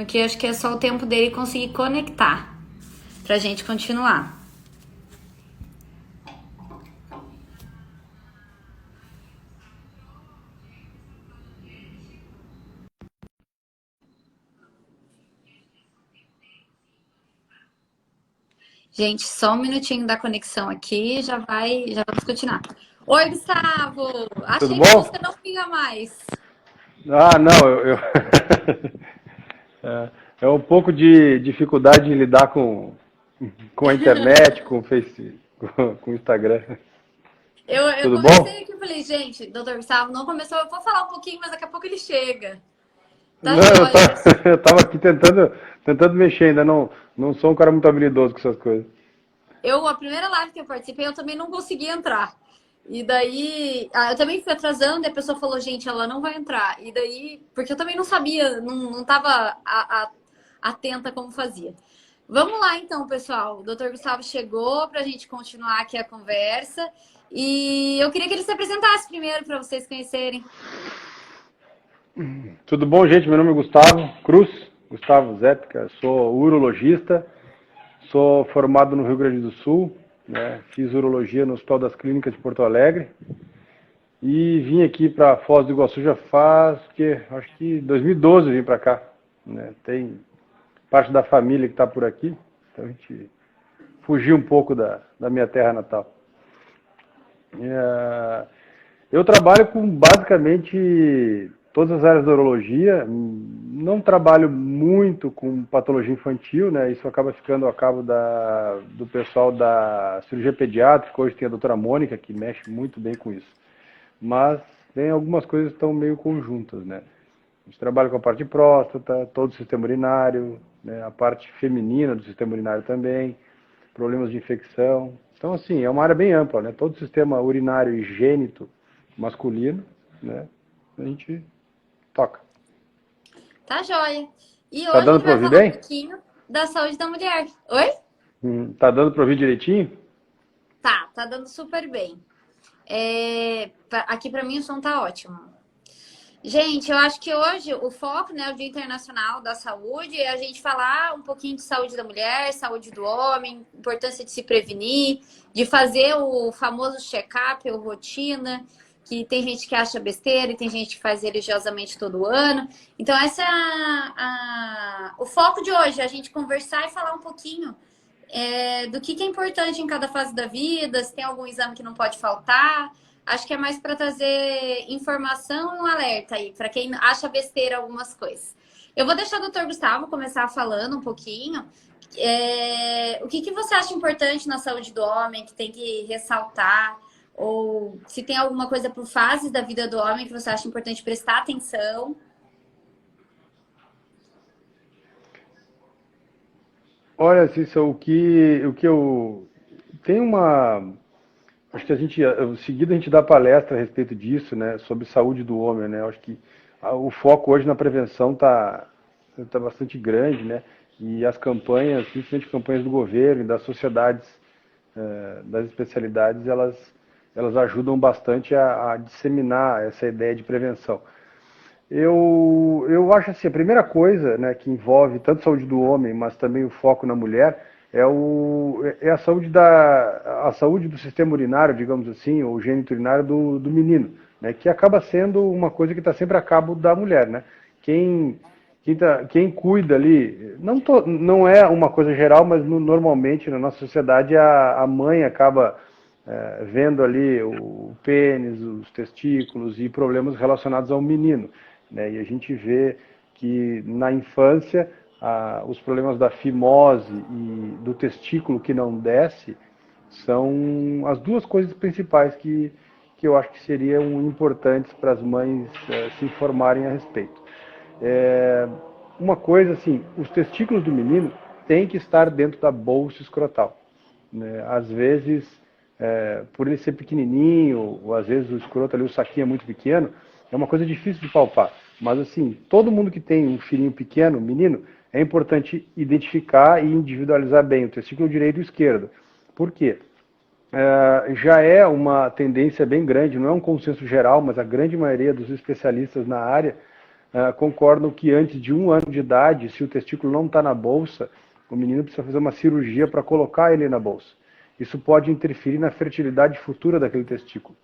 Aqui acho que é só o tempo dele conseguir conectar pra gente continuar. Gente, só um minutinho da conexão aqui, já vamos continuar. Oi, Gustavo! Tudo Achei que você bom? não vinha mais. Ah, não, é um pouco de dificuldade em lidar com a internet, com o Face, com o Instagram. Eu Tudo comecei bom? aqui e falei, gente, doutor Gustavo não começou, eu vou falar um pouquinho, mas daqui a pouco ele chega. Tá Não, joia. eu tava aqui tentando mexer, ainda não sou um cara muito habilidoso com essas coisas. A primeira live que eu participei, eu também não consegui entrar. E daí, eu também fui atrasando e a pessoa falou, gente, ela não vai entrar. E daí, porque eu também não sabia, não estava atenta como fazia. Vamos lá então, pessoal. O doutor Gustavo chegou para a gente continuar aqui a conversa. E eu queria que ele se apresentasse primeiro para vocês conhecerem. Tudo bom, gente? Meu nome é Gustavo Cruz, Gustavo Zépica, sou urologista, sou formado no Rio Grande do Sul, né? Fiz urologia no Hospital das Clínicas de Porto Alegre. E vim aqui para Foz do Iguaçu já faz, acho que 2012 vim para cá, né? Tem parte da família que está por aqui, então a gente fugiu um pouco da minha terra natal. É, eu trabalho com basicamente todas as áreas da urologia, não trabalho muito com patologia infantil, né? Isso acaba ficando a cabo do pessoal da cirurgia pediátrica, hoje tem a doutora Mônica, que mexe muito bem com isso. Mas tem algumas coisas que estão meio conjuntas, né? A gente trabalha com a parte de próstata, todo o sistema urinário, né? A parte feminina do sistema urinário também, problemas de infecção. Então, assim, é uma área bem ampla, né? Todo o sistema urinário e gênito masculino, né? A gente toca. Tá joia. E Tá hoje a dando gente para vai ouvir falar um bem? pouquinho da saúde da mulher. Oi? Tá dando para ouvir direitinho? Tá dando super bem. Aqui para mim o som tá ótimo. Gente, eu acho que hoje o foco, né, o Dia Internacional da Saúde, é a gente falar um pouquinho de saúde da mulher, saúde do homem, importância de se prevenir, de fazer o famoso check-up ou rotina, que tem gente que acha besteira e tem gente que faz religiosamente todo ano. Então, esse é o foco de hoje, a gente conversar e falar um pouquinho do que é importante em cada fase da vida, se tem algum exame que não pode faltar. Acho que é mais para trazer informação e um alerta aí, para quem acha besteira algumas coisas. Eu vou deixar o doutor Gustavo começar falando um pouquinho. O que você acha importante na saúde do homem, que tem que ressaltar? Ou se tem alguma coisa por fases da vida do homem que você acha importante prestar atenção? Olha, Cissa, o que eu... Tem uma... Acho que em seguida a gente dá palestra a respeito disso, né, sobre saúde do homem, né. Acho que o foco hoje na prevenção tá bastante grande, né, e as campanhas, principalmente campanhas do governo e das sociedades, das especialidades, elas ajudam bastante a disseminar essa ideia de prevenção. Eu acho assim, a primeira coisa, né, que envolve tanto a saúde do homem, mas também o foco na mulher, é a saúde do sistema urinário, digamos assim, ou gênito urinário do menino, né, que acaba sendo uma coisa que está sempre a cabo da mulher, né? Quem, quem cuida ali, não é uma coisa geral, mas normalmente na nossa sociedade a mãe acaba vendo ali o pênis, os testículos e problemas relacionados ao menino, né? E a gente vê que na infância os problemas da fimose e do testículo que não desce são as duas coisas principais que eu acho que seriam importantes para as mães se informarem a respeito. É, uma coisa assim, os testículos do menino têm que estar dentro da bolsa escrotal, né? Às vezes, por ele ser pequenininho, ou às vezes o escroto ali, o saquinho é muito pequeno, é uma coisa difícil de palpar. Mas assim, todo mundo que tem um filhinho pequeno, menino, é importante identificar e individualizar bem o testículo direito e o esquerdo. Por quê? Já é uma tendência bem grande, não é um consenso geral, mas a grande maioria dos especialistas na área concordam que antes de 1 ano de idade, se o testículo não está na bolsa, o menino precisa fazer uma cirurgia para colocar ele na bolsa. Isso pode interferir na fertilidade futura daquele testículo.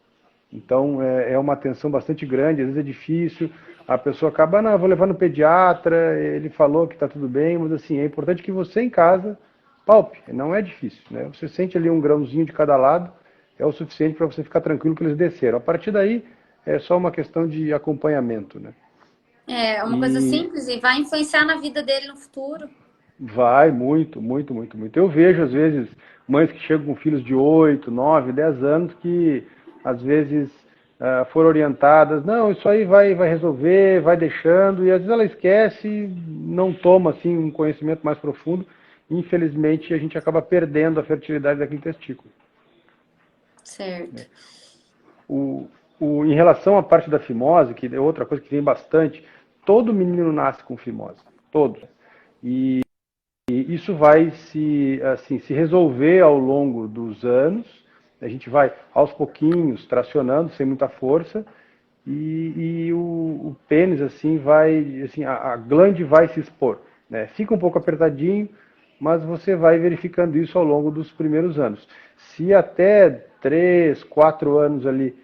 Então, é uma atenção bastante grande, às vezes é difícil, a pessoa acaba, não, vou levar no pediatra, ele falou que está tudo bem, mas assim, é importante que você em casa palpe, não é difícil, né? Você sente ali um grãozinho de cada lado, é o suficiente para você ficar tranquilo que eles desceram. A partir daí, é só uma questão de acompanhamento, né? É uma coisa E simples e vai influenciar na vida dele no futuro. vai muito, muito, muito, muito. Eu vejo, às vezes, mães que chegam com filhos de 8, 9, 10 anos que, às vezes, foram orientadas, não, isso aí vai resolver, vai deixando, e às vezes ela esquece, não toma, assim, um conhecimento mais profundo. Infelizmente, a gente acaba perdendo a fertilidade daquele testículo. Certo. O, em relação à parte da fimose, que é outra coisa que tem bastante, todo menino nasce com fimose, todos. E isso vai se resolver ao longo dos anos. A gente vai aos pouquinhos tracionando, sem muita força, e o pênis assim vai, assim, a glande vai se expor, né? Fica um pouco apertadinho, mas você vai verificando isso ao longo dos primeiros anos. Se até 3, 4 anos ali,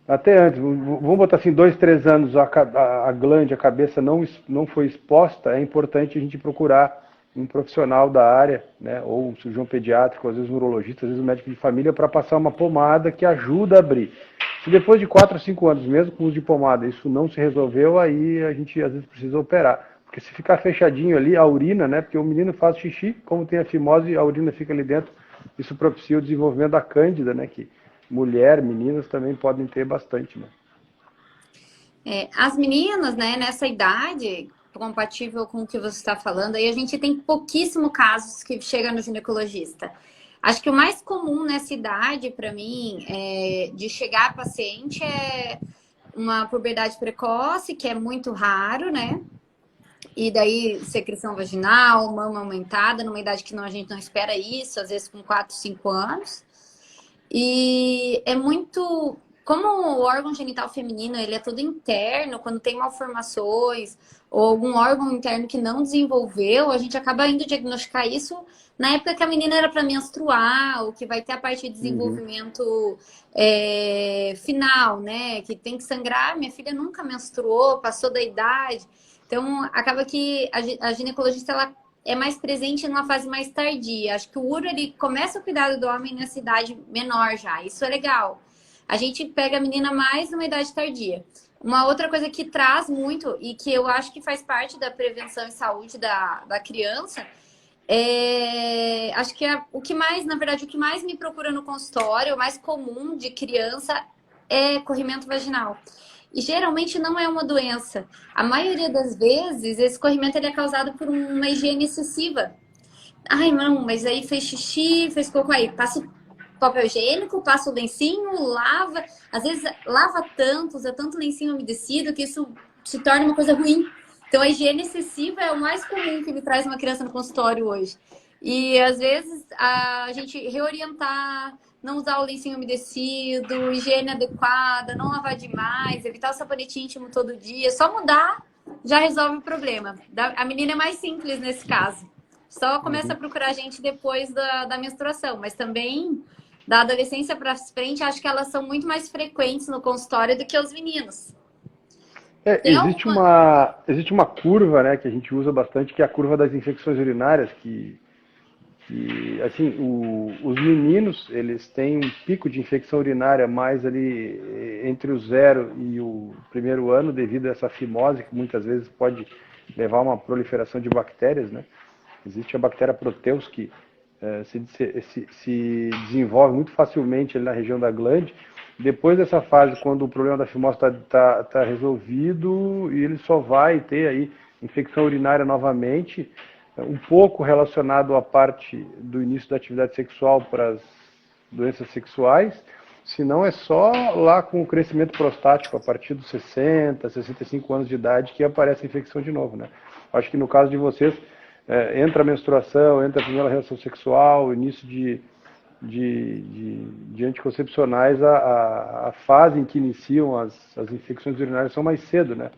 até antes, vamos botar assim, 2, 3 anos a glande, a cabeça não foi exposta, é importante a gente procurar um profissional da área, né, ou um cirurgião pediátrico, às vezes um urologista, às vezes um médico de família, para passar uma pomada que ajuda a abrir. Se depois de 4 ou 5 anos, mesmo com o uso de pomada, isso não se resolveu, aí a gente às vezes precisa operar. Porque se ficar fechadinho ali, a urina, né, porque o menino faz xixi, como tem a fimose, a urina fica ali dentro, isso propicia o desenvolvimento da cândida, né, que mulher, meninas também podem ter bastante, né? As meninas, né, nessa idade, compatível com o que você está falando, aí a gente tem pouquíssimos casos que chegam no ginecologista. Acho que o mais comum nessa idade, para mim, de chegar a paciente é uma puberdade precoce, que é muito raro, né? E daí secreção vaginal, mama aumentada, numa idade que a gente não espera isso, às vezes com 4, 5 anos. E é muito. Como o órgão genital feminino ele é todo interno, quando tem malformações ou algum órgão interno que não desenvolveu, a gente acaba indo diagnosticar isso na época que a menina era para menstruar, ou que vai ter a parte de Uhum. desenvolvimento final, né? Que tem que sangrar. Minha filha nunca menstruou, passou da idade. Então, acaba que a ginecologista ela é mais presente numa fase mais tardia. Acho que o uro ele começa o cuidado do homem nessa idade menor já. Isso é legal. A gente pega a menina mais numa idade tardia. Uma outra coisa que traz muito e que eu acho que faz parte da prevenção e saúde da criança acho que o que mais, na verdade, o que mais me procura no consultório, o mais comum de criança é corrimento vaginal. E geralmente não é uma doença. A maioria das vezes, esse corrimento ele é causado por uma higiene excessiva. Ai, não, mas aí fez xixi, fez cocô aí. Passa o papel higiênico, passa o lencinho, lava. Às vezes lava tanto, usa tanto lencinho umedecido que isso se torna uma coisa ruim. Então a higiene excessiva é o mais comum que me traz uma criança no consultório hoje. E às vezes a gente reorientar, não usar o lencinho umedecido, higiene adequada, não lavar demais, evitar o sabonete íntimo todo dia, só mudar já resolve o problema. A menina é mais simples nesse caso. Só começa a Uhum. procurar a gente depois da menstruação, mas também da adolescência para frente, acho que elas são muito mais frequentes no consultório do que os meninos. Tem alguma. Existe uma curva, né, que a gente usa bastante, que é a curva das infecções urinárias, que assim, os meninos, eles têm um pico de infecção urinária mais ali entre o 0 e o primeiro ano, devido a essa fimose, que muitas vezes pode levar a uma proliferação de bactérias, né? Existe a bactéria Proteus que se desenvolve muito facilmente ali na região da glande. Depois dessa fase, quando o problema da fimose está resolvido, e ele só vai ter aí infecção urinária novamente, um pouco relacionado à parte do início da atividade sexual para as doenças sexuais, se não é só lá com o crescimento prostático, a partir dos 60, 65 anos de idade, que aparece a infecção de novo, né? Acho que no caso de vocês, entra a menstruação, entra a primeira relação sexual, início de anticoncepcionais, a fase em que iniciam as infecções urinárias são mais cedo, né?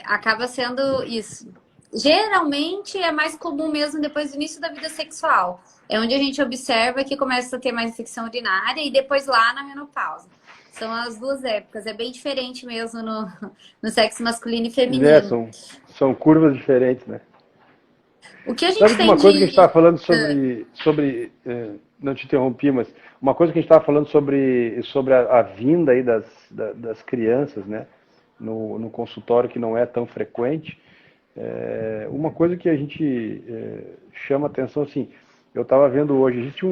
Acaba sendo isso. Geralmente é mais comum mesmo depois do início da vida sexual. É onde a gente observa que começa a ter mais infecção urinária e depois lá na menopausa. São as duas épocas. É bem diferente mesmo no sexo masculino e É, feminino. são curvas diferentes, né? O que a Sabe gente que tem uma coisa que a gente estava de. falando não te interrompi, mas uma coisa que a gente estava falando sobre a vinda aí das crianças, né, no consultório que não é tão frequente, uma coisa que a gente chama atenção, assim, eu estava vendo hoje, existe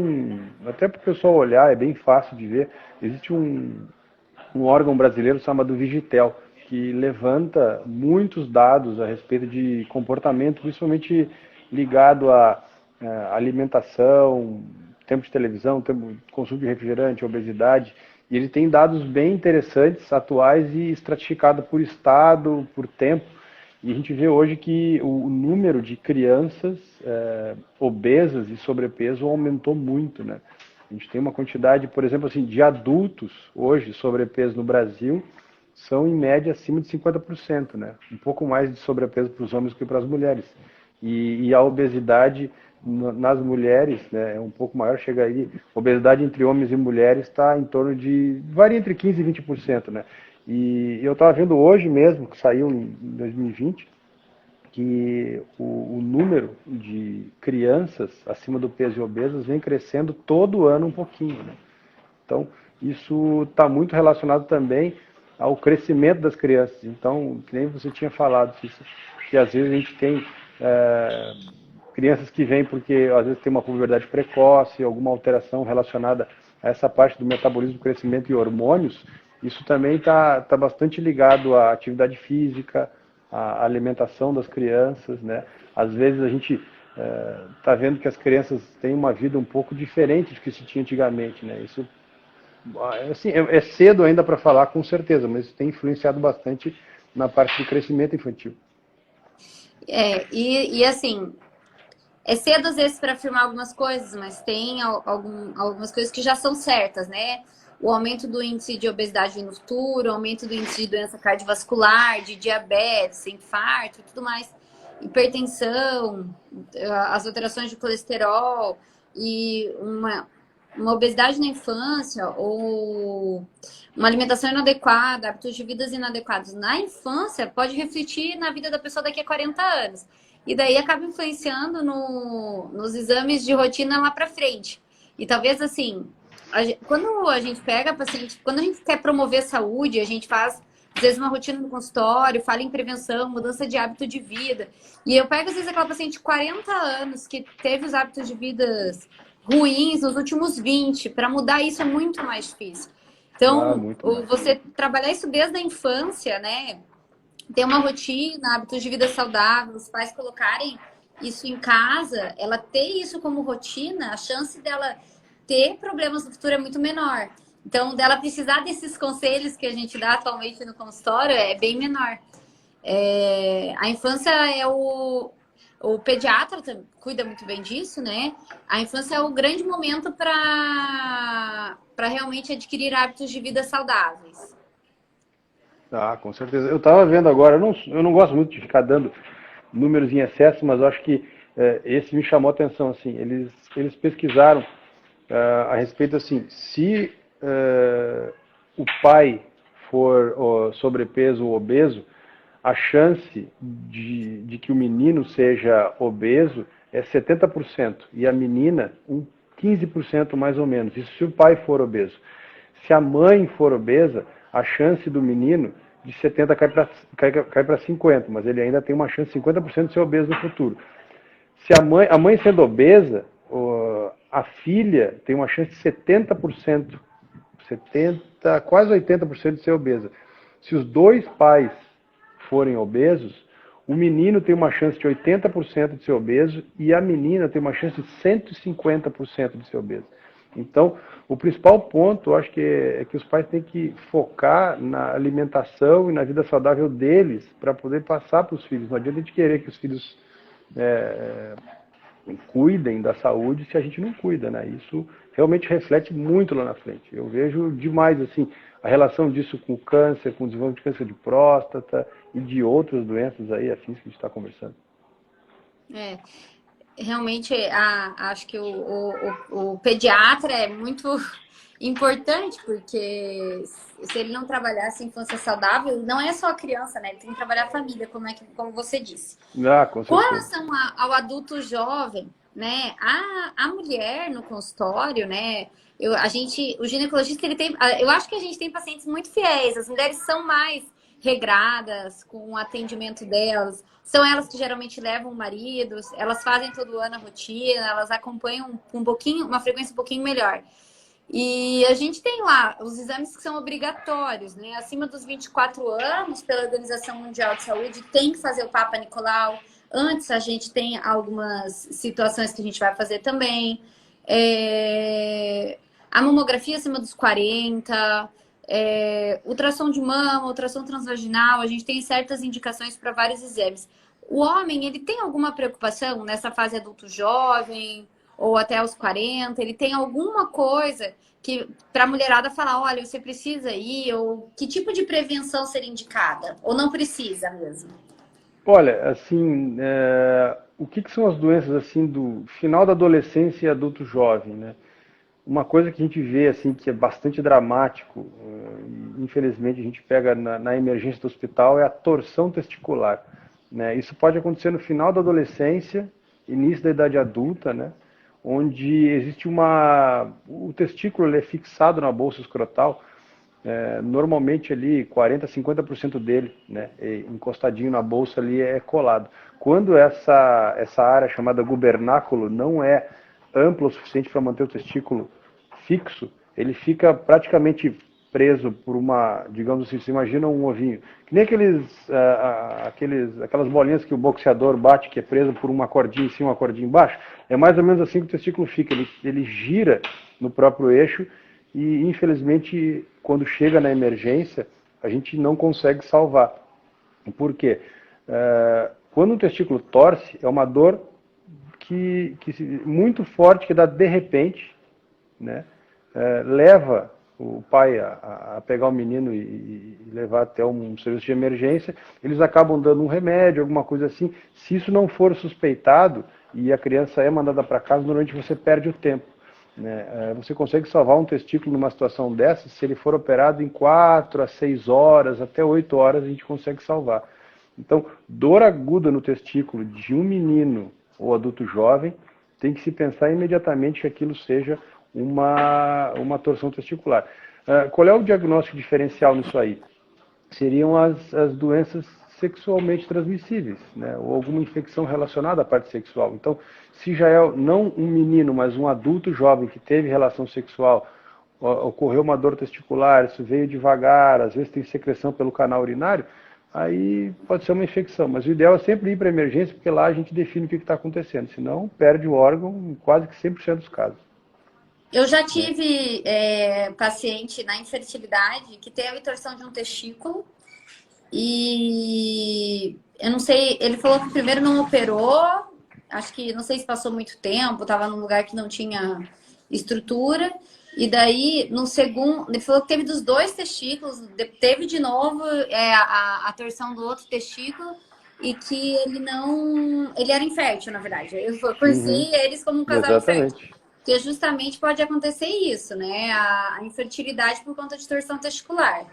até para o pessoal olhar, é bem fácil de ver, existe um órgão brasileiro chamado Vigitel, que levanta muitos dados a respeito de comportamento, principalmente ligado à alimentação, tempo de televisão, tempo, consumo de refrigerante, obesidade. E ele tem dados bem interessantes, atuais e estratificado por estado, por tempo. E a gente vê hoje que o número de crianças obesas e sobrepeso aumentou muito, né? A gente tem uma quantidade, por exemplo, assim, de adultos hoje sobrepeso no Brasil são em média acima de 50%, né? Um pouco mais de sobrepeso para os homens que para as mulheres. E a obesidade nas mulheres, né, é um pouco maior, chega aí, obesidade entre homens e mulheres está em torno varia entre 15% e 20%, né? E eu estava vendo hoje mesmo, que saiu em 2020, que o número de crianças acima do peso e obesas vem crescendo todo ano um pouquinho, né? Então, isso está muito relacionado também ao crescimento das crianças. Então, que nem você tinha falado, que às vezes a gente tem crianças que vêm porque às vezes tem uma puberdade precoce, alguma alteração relacionada a essa parte do metabolismo, crescimento e hormônios. Isso também está bastante ligado à atividade física, à alimentação das crianças, né? Às vezes a gente está vendo que as crianças têm uma vida um pouco diferente do que se tinha antigamente, né? Isso assim, é cedo ainda para falar, com certeza, mas tem influenciado bastante na parte do crescimento infantil. E assim, é cedo às vezes para afirmar algumas coisas, mas tem algumas coisas que já são certas, né? O aumento do índice de obesidade no futuro, o aumento do índice de doença cardiovascular, de diabetes, infarto e tudo mais, hipertensão, as alterações de colesterol e uma obesidade na infância ou uma alimentação inadequada, hábitos de vida inadequados na infância pode refletir na vida da pessoa daqui a 40 anos. E daí acaba influenciando nos exames de rotina lá para frente. E talvez assim, quando a gente pega paciente, quando a gente quer promover saúde, a gente faz às vezes uma rotina no consultório, fala em prevenção, mudança de hábito de vida. E eu pego às vezes aquela paciente de 40 anos que teve os hábitos de vida ruins nos últimos 20, para mudar isso é muito mais difícil. Ah, Então, muito mais. você trabalhar isso desde a infância, né? Ter uma rotina, hábitos de vida saudável, os pais colocarem isso em casa, ela ter isso como rotina, a chance dela ter problemas no futuro é muito menor. Então, dela precisar desses conselhos que a gente dá atualmente no consultório é bem menor. A infância o pediatra cuida muito bem disso, né? A infância é o grande momento para realmente adquirir hábitos de vida saudáveis. Ah, com certeza. Eu estava vendo agora, eu não gosto muito de ficar dando números em excesso, mas eu acho que esse me chamou a atenção, assim, eles pesquisaram a respeito, assim, se o pai for sobrepeso ou obeso, a chance de que o menino seja obeso é 70% e a menina 15% mais ou menos. Isso se o pai for obeso. Se a mãe for obesa, a chance do menino de 70 cai para 50, mas ele ainda tem uma chance de 50% de ser obeso no futuro. Se a mãe sendo obesa, a filha tem uma chance de 70%, 70, quase 80% de ser obesa. Se os dois pais forem obesos, o menino tem uma chance de 80% de ser obeso e a menina tem uma chance de 150% de ser obeso. Então, o principal ponto, eu acho que é que os pais têm que focar na alimentação e na vida saudável deles para poder passar para os filhos. Não adianta a gente querer que os filhos cuidem da saúde se a gente não cuida, né? Isso realmente reflete muito lá na frente. Eu vejo demais, assim, a relação disso com o câncer, com o desenvolvimento de câncer de próstata e de outras doenças aí afins que a gente está conversando. É, realmente, acho que o pediatra é muito importante, porque se ele não trabalhasse infância saudável, não é só a criança, né? Ele tem que trabalhar a família, como você disse. Ah, com Com certeza. relação ao adulto jovem, né? A mulher no consultório, né? O ginecologista, ele tem. Eu acho que a gente tem pacientes muito fiéis. As mulheres são mais regradas com o atendimento delas. São elas que geralmente levam o marido, elas fazem todo ano a rotina, elas acompanham um pouquinho, uma frequência um pouquinho melhor. E a gente tem lá os exames que são obrigatórios, né? Acima dos 24 anos, pela Organização Mundial de Saúde, tem que fazer o Papa Nicolau. Antes, a gente tem algumas situações que a gente vai fazer também. A mamografia acima dos 40, ultrassom de mama, ultrassom transvaginal, a gente tem certas indicações para vários exames. O homem, ele tem alguma preocupação nessa fase adulto jovem ou até os 40? Ele tem alguma coisa que para a mulherada falar, olha, você precisa ir, ou que tipo de prevenção seria indicada? Ou não precisa mesmo? Olha, assim, o que são as doenças assim do final da adolescência e adulto jovem, né? Uma coisa que a gente vê assim que é bastante dramático, infelizmente a gente pega na emergência do hospital, é a torção testicular, né? Isso pode acontecer no final da adolescência, início da idade adulta, né? Onde existe o testículo ele é fixado na bolsa escrotal, normalmente ali 40, 50% dele, né, encostadinho na bolsa ali é colado. Quando essa área chamada gubernáculo não é ampla o suficiente para manter o testículo fixo, ele fica praticamente preso por digamos assim, você imagina um ovinho, que nem aquelas bolinhas que o boxeador bate, que é preso por uma cordinha em cima, uma cordinha embaixo, é mais ou menos assim que o testículo fica, ele gira no próprio eixo e, infelizmente, quando chega na emergência, a gente não consegue salvar. Por quê? Quando o testículo torce, é uma dor muito forte, que dá de repente, né? Leva o pai a pegar o menino e levar até um serviço de emergência. Eles acabam dando um remédio, alguma coisa assim. Se isso não for suspeitado e a criança é mandada para casa, normalmente você perde o tempo, né? Você consegue salvar um testículo numa situação dessa se ele for operado em 4 a 6 horas, até 8 horas a gente consegue salvar. Então, dor aguda no testículo de um menino ou adulto jovem, tem que se pensar imediatamente que aquilo seja uma torção testicular. Qual é o diagnóstico diferencial nisso aí? Seriam as doenças sexualmente transmissíveis, né? Ou alguma infecção relacionada à parte sexual. Então, se já é não um menino, mas um adulto jovem que teve relação sexual, ocorreu uma dor testicular, isso veio devagar, às vezes tem secreção pelo canal urinário, aí pode ser uma infecção. Mas o ideal é sempre ir para a emergência, porque lá a gente define o que está acontecendo. Senão, perde o órgão em quase que 100% dos casos. Eu já Né? tive paciente na infertilidade que teve torção de um testículo e eu não sei, ele falou que primeiro não operou, acho que não sei se passou muito tempo, estava num lugar que não tinha estrutura, e daí no segundo, ele falou que teve dos dois testículos, teve de novo a torção do outro testículo e que ele era infértil, na verdade. Eu Uhum. conheci eles como um casal infértil. Exatamente. Porque justamente pode acontecer isso, né? A infertilidade por conta de torção testicular.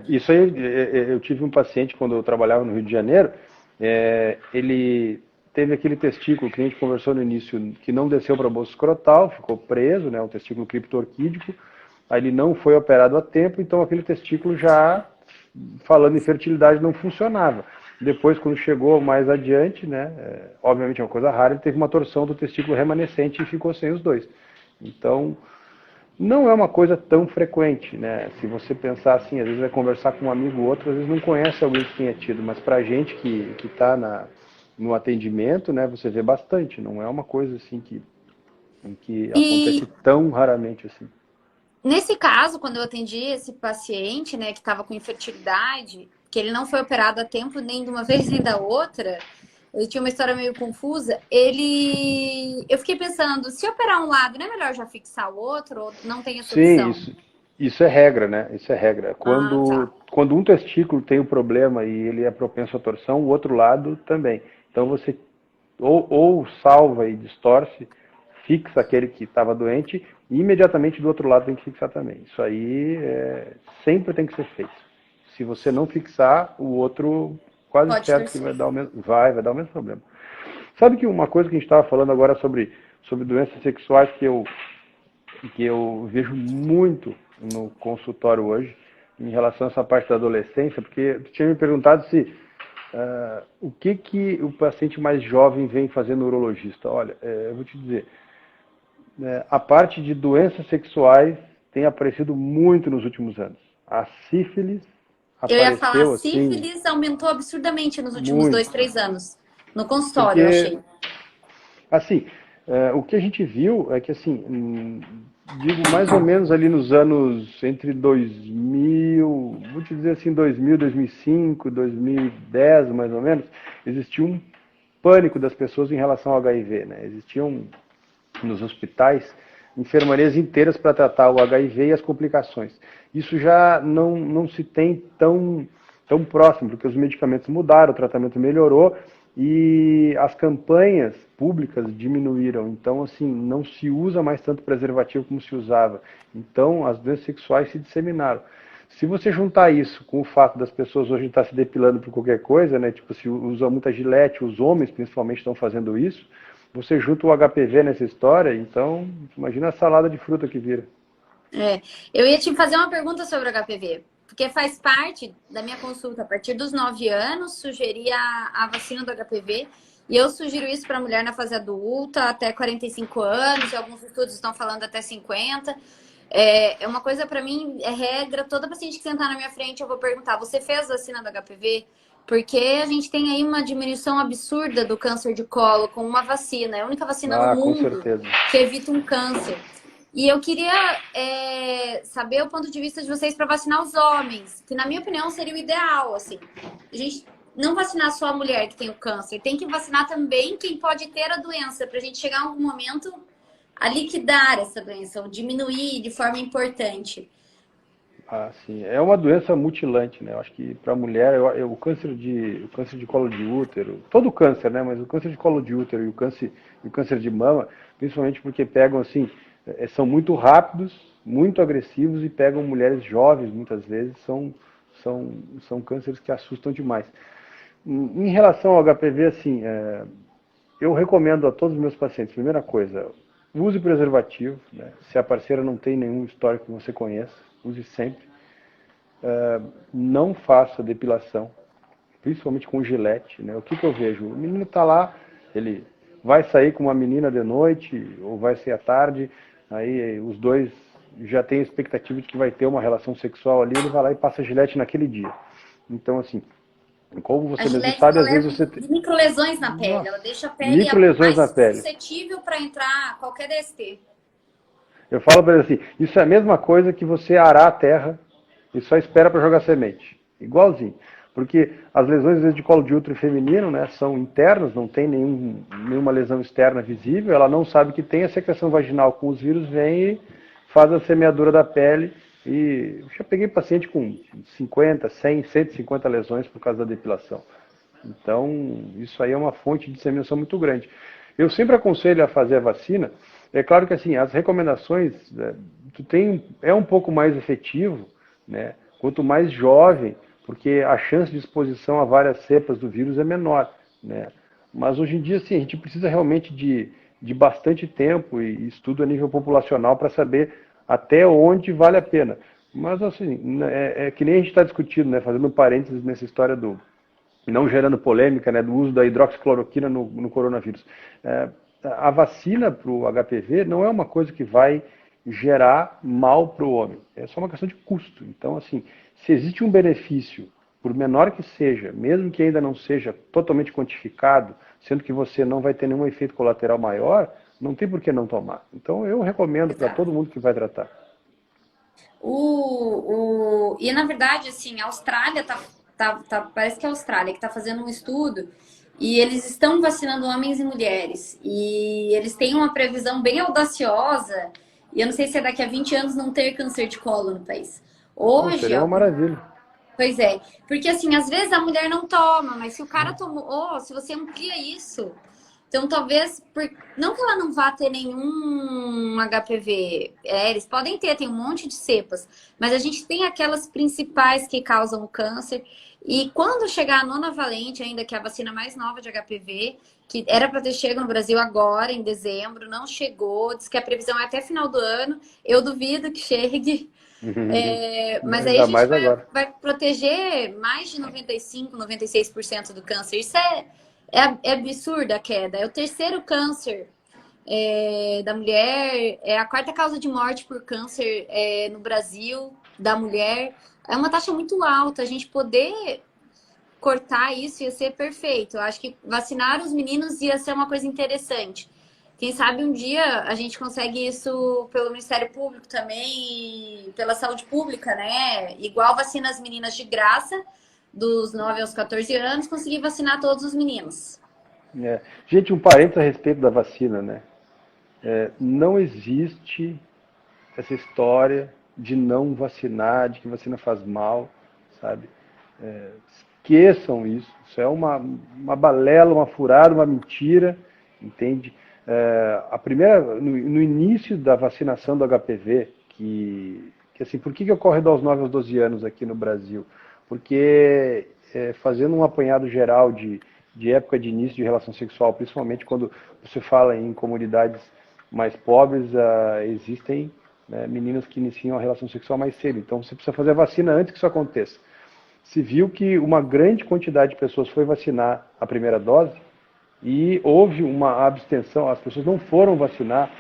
Isso aí, eu tive um paciente quando eu trabalhava no Rio de Janeiro, ele teve aquele testículo que a gente conversou no início, que não desceu para a bolsa escrotal, ficou preso, né, um testículo criptorquídeo, aí ele não foi operado a tempo, então aquele testículo já, falando em fertilidade, não funcionava. Depois, quando chegou mais adiante, né, obviamente é uma coisa rara, ele teve uma torção do testículo remanescente e ficou sem os dois. Então, não é uma coisa tão frequente, né? Se você pensar assim, às vezes vai conversar com um amigo ou outro, às vezes não conhece alguém que tenha tido, mas pra gente que está no atendimento, né, você vê bastante, não é uma coisa assim que acontece E tão raramente assim. nesse caso, quando eu atendi esse paciente, né, que estava com infertilidade, que ele não foi operado a tempo nem de uma vez nem da outra, ele tinha uma história meio confusa. Eu fiquei pensando, se operar um lado, não é melhor já fixar o outro ou não tem essa Sim, opção? isso, Isso é regra, né? Isso é regra. Ah, tá. Quando um testículo tem um problema e ele é propenso à torção, o outro lado também. Então você ou salva e distorce, fixa aquele que estava doente e imediatamente do outro lado tem que fixar também. Isso aí sempre tem que ser feito. Se você não fixar, o outro quase Pode certo que torcer. vai dar o mesmo, vai dar o mesmo problema. Sabe que uma coisa que a gente estava falando agora sobre doenças sexuais que eu vejo muito no consultório hoje, em relação a essa parte da adolescência, porque tu tinha me perguntado se o que o paciente mais jovem vem fazer no urologista. Olha, eu vou te dizer, a parte de doenças sexuais tem aparecido muito nos últimos anos. A sífilis Eu ia falar, apareceu assim sífilis aumentou absurdamente nos últimos dois, muito, três anos. No consultório, eu porque achei. assim, o que a gente viu é que, assim, digo mais ou menos ali nos anos entre 2000, vou te dizer assim, 2000, 2005, 2010, mais ou menos, existia um pânico das pessoas em relação ao HIV, né? Existiam nos hospitais enfermarias inteiras para tratar o HIV e as complicações. Isso já não se tem tão próximo, porque os medicamentos mudaram, o tratamento melhorou e as campanhas públicas diminuíram. Então, assim, não se usa mais tanto preservativo como se usava. Então, as doenças sexuais se disseminaram. Se você juntar isso com o fato das pessoas hoje estar se depilando por qualquer coisa, né? Tipo, se usa muita gilete, os homens principalmente estão fazendo isso, você junta o HPV nessa história, então imagina a salada de fruta que vira. É, eu ia te fazer uma pergunta sobre o HPV, porque faz parte da minha consulta. A partir dos 9 anos, sugerir a vacina do HPV. E eu sugiro isso para mulher na fase adulta, até 45 anos, e alguns estudos estão falando até 50. É uma coisa para mim, é regra. Toda paciente que sentar na minha frente, eu vou perguntar: você fez a vacina do HPV? Porque a gente tem aí uma diminuição absurda do câncer de colo com uma vacina. É a única vacina no Ah, com mundo certeza. que evita um câncer. E eu queria saber o ponto de vista de vocês para vacinar os homens, que na minha opinião seria o ideal, assim. A gente não vacinar só a mulher que tem o câncer, tem que vacinar também quem pode ter a doença, para a gente chegar em algum momento a liquidar essa doença, ou diminuir de forma importante. Ah, sim. É uma doença mutilante, né? Eu acho que para a mulher, o câncer de colo de útero, todo câncer, né? Mas o câncer de colo de útero e o câncer de mama, principalmente porque pegam assim, são muito rápidos, muito agressivos e pegam mulheres jovens, muitas vezes, são cânceres que assustam demais. Em relação ao HPV, assim, eu recomendo a todos os meus pacientes, primeira coisa, use preservativo, né? Se a parceira não tem nenhum histórico que você conheça, use sempre. Não faça depilação, principalmente com gilete, né? O que eu vejo? O menino está lá, ele vai sair com uma menina de noite ou vai sair à tarde, aí os dois já têm a expectativa de que vai ter uma relação sexual ali, ele vai lá e passa gilete naquele dia. Então, assim, como A você mesmo Gillette sabe, ela às vezes leva você tem... microlesões na pele, Nossa, ela deixa a pele microlesões na mais pele. suscetível para entrar qualquer DST. Eu falo para ele assim, isso é a mesma coisa que você arar a terra e só espera para jogar semente. Igualzinho. Porque as lesões às vezes, de colo de útero feminino, né, são internas, não tem nenhuma lesão externa visível, ela não sabe que tem, a secreção vaginal com os vírus vem e faz a semeadura da pele. E eu já peguei paciente com 50, 100, 150 lesões por causa da depilação. Então, isso aí é uma fonte de disseminação muito grande. Eu sempre aconselho a fazer a vacina. É claro que assim, as recomendações é um pouco mais efetivo, né? Quanto mais jovem, porque a chance de exposição a várias cepas do vírus é menor, né? Mas hoje em dia, sim, a gente precisa realmente de bastante tempo e estudo a nível populacional para saber até onde vale a pena. Mas assim, é que nem a gente está discutindo, né? Fazendo um parênteses nessa história não gerando polêmica, né, do uso da hidroxicloroquina no coronavírus. A vacina para o HPV não é uma coisa que vai gerar mal para o homem, é só uma questão de custo. Então, assim, se existe um benefício, por menor que seja, mesmo que ainda não seja totalmente quantificado, sendo que você não vai ter nenhum efeito colateral maior, não tem por que não tomar. Então, eu recomendo para Exato. todo mundo que vai tratar. E na verdade, assim, a Austrália parece que é a Austrália que está fazendo um estudo e eles estão vacinando homens e mulheres. E eles têm uma previsão bem audaciosa E eu não sei se é daqui a 20 anos não ter câncer de colo no país. Pô, Hoje, seria uma maravilha. pois é, porque assim, às vezes a mulher não toma, mas se o cara tomou, ou se você amplia isso, então talvez, não que ela não vá ter nenhum HPV, eles podem ter, tem um monte de cepas, mas a gente tem aquelas principais que causam o câncer, e quando chegar a nona valente, ainda que é a vacina mais nova de HPV, que era para ter chegado no Brasil agora, em dezembro, não chegou, diz que a previsão é até final do ano, eu duvido que chegue. Mas aí a Ainda gente mais agora. vai proteger mais de 95, 96% do câncer. Isso é absurda a queda. É o terceiro câncer da mulher, é a quarta causa de morte por câncer no Brasil, da mulher. É uma taxa muito alta. A gente poder cortar isso ia ser perfeito. Eu acho que vacinar os meninos ia ser uma coisa interessante. Quem sabe um dia a gente consegue isso pelo Ministério Público também e pela saúde pública, né? Igual vacina as meninas de graça, dos 9 aos 14 anos, conseguir vacinar todos os meninos. Gente, um parênteses a respeito da vacina, né? Não existe essa história de não vacinar, de que vacina faz mal, sabe? Esqueçam isso. Isso é uma balela, uma furada, uma mentira, entende? No início da vacinação do HPV, que assim, por que ocorre dos 9 aos 12 anos aqui no Brasil? Porque fazendo um apanhado geral de época de início de relação sexual, principalmente quando você fala em comunidades mais pobres, existem, né, meninas que iniciam a relação sexual mais cedo. Então você precisa fazer a vacina antes que isso aconteça. Se viu que uma grande quantidade de pessoas foi vacinar a primeira dose e houve uma abstenção, as pessoas não foram vacinar,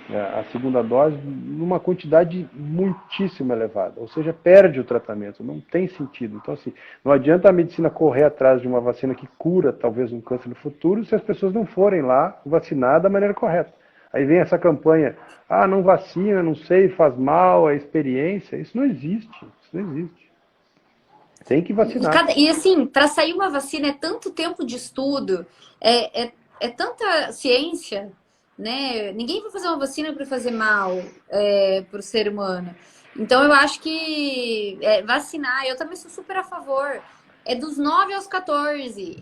né, a segunda dose numa quantidade muitíssimo elevada, ou seja, perde o tratamento, não tem sentido. Então, assim, não adianta a medicina correr atrás de uma vacina que cura talvez um câncer no futuro se as pessoas não forem lá vacinar da maneira correta. Aí vem essa campanha, não vacina, não sei, faz mal, é experiência. Isso não existe, isso não existe. Tem que vacinar. E assim, para sair uma vacina é tanto tempo de estudo, é tanta ciência, né? Ninguém vai fazer uma vacina para fazer mal para o ser humano. Então eu acho que vacinar, eu também sou super a favor. É dos 9 aos 14.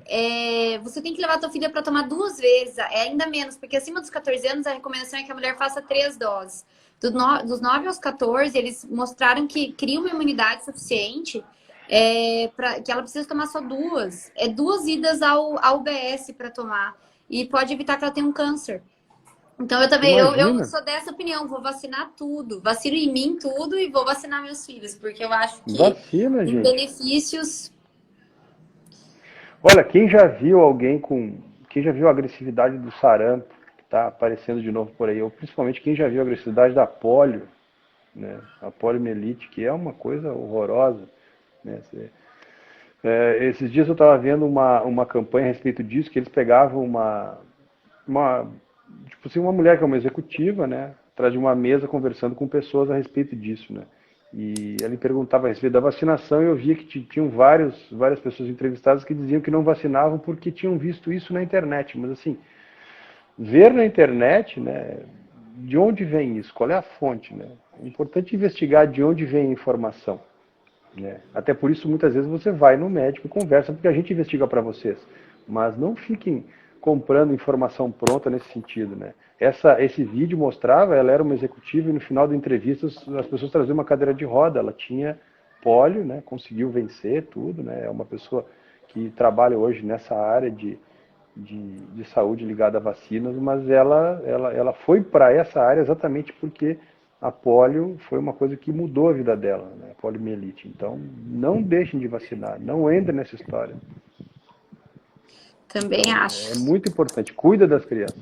Você tem que levar a tua filha para tomar 2 vezes, ainda menos, porque acima dos 14 anos a recomendação é que a mulher faça 3 doses. Dos 9 aos 14, eles mostraram que cria uma imunidade suficiente que ela precisa tomar só 2. É 2 idas ao UBS para tomar. E pode evitar que ela tenha um câncer. Então eu também, eu Imagina, sou dessa opinião, vou vacinar tudo. Vacino em mim tudo e vou vacinar meus filhos, porque eu acho que vacina, os gente. benefícios. Olha, quem já viu a agressividade do sarampo, que está aparecendo de novo por aí, ou principalmente quem já viu a agressividade da polio, né, a poliomielite, que é uma coisa horrorosa, né, esses dias eu estava vendo uma campanha a respeito disso, que eles pegavam uma, tipo assim, uma mulher que é uma executiva, né, atrás de uma mesa conversando com pessoas a respeito disso, né. E ela me perguntava a respeito da vacinação e eu via que tinham várias pessoas entrevistadas que diziam que não vacinavam porque tinham visto isso na internet. Mas assim, ver na internet, né, de onde vem isso? Qual é a fonte, né? É importante investigar de onde vem a informação. Né? Até por isso, muitas vezes, você vai no médico e conversa, porque a gente investiga para vocês. Mas não fiquem comprando informação pronta nesse sentido. Né? Esse vídeo mostrava, ela era uma executiva e no final da entrevista as pessoas traziam uma cadeira de roda. Ela tinha pólio, né? Conseguiu vencer tudo. Né? É uma pessoa que trabalha hoje nessa área de saúde ligada a vacinas, mas ela foi para essa área exatamente porque a polio foi uma coisa que mudou a vida dela, né? A poliomielite. Então, não deixem de vacinar, não entrem nessa história. Também Então, é acho. muito importante. Cuida das crianças.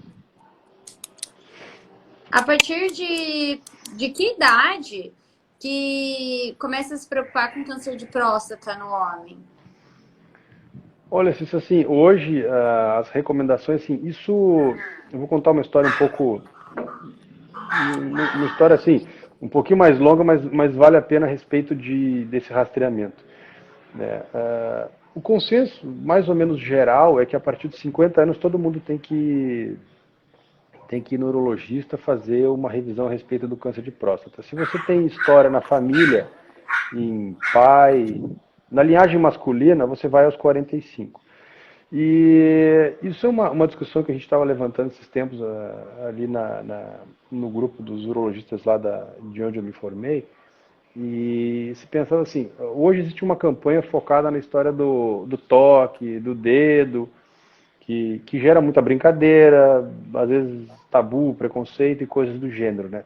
A partir de que idade que começa a se preocupar com câncer de próstata no homem? Olha, se isso assim, hoje as recomendações, assim, eu vou contar uma história um pouco, uma história assim, um pouquinho mais longa, mas vale a pena a respeito desse rastreamento. Né? O consenso, mais ou menos geral, é que a partir de 50 anos todo mundo tem que tem que ir no urologista fazer uma revisão a respeito do câncer de próstata. Se você tem história na família, em pai, na linhagem masculina, você vai aos 45. E isso é uma discussão que a gente estava levantando esses tempos ali no grupo dos urologistas lá de onde eu me formei. E se pensando assim, hoje existe uma campanha focada na história do toque, do dedo, que gera muita brincadeira, às vezes tabu, preconceito e coisas do gênero, né?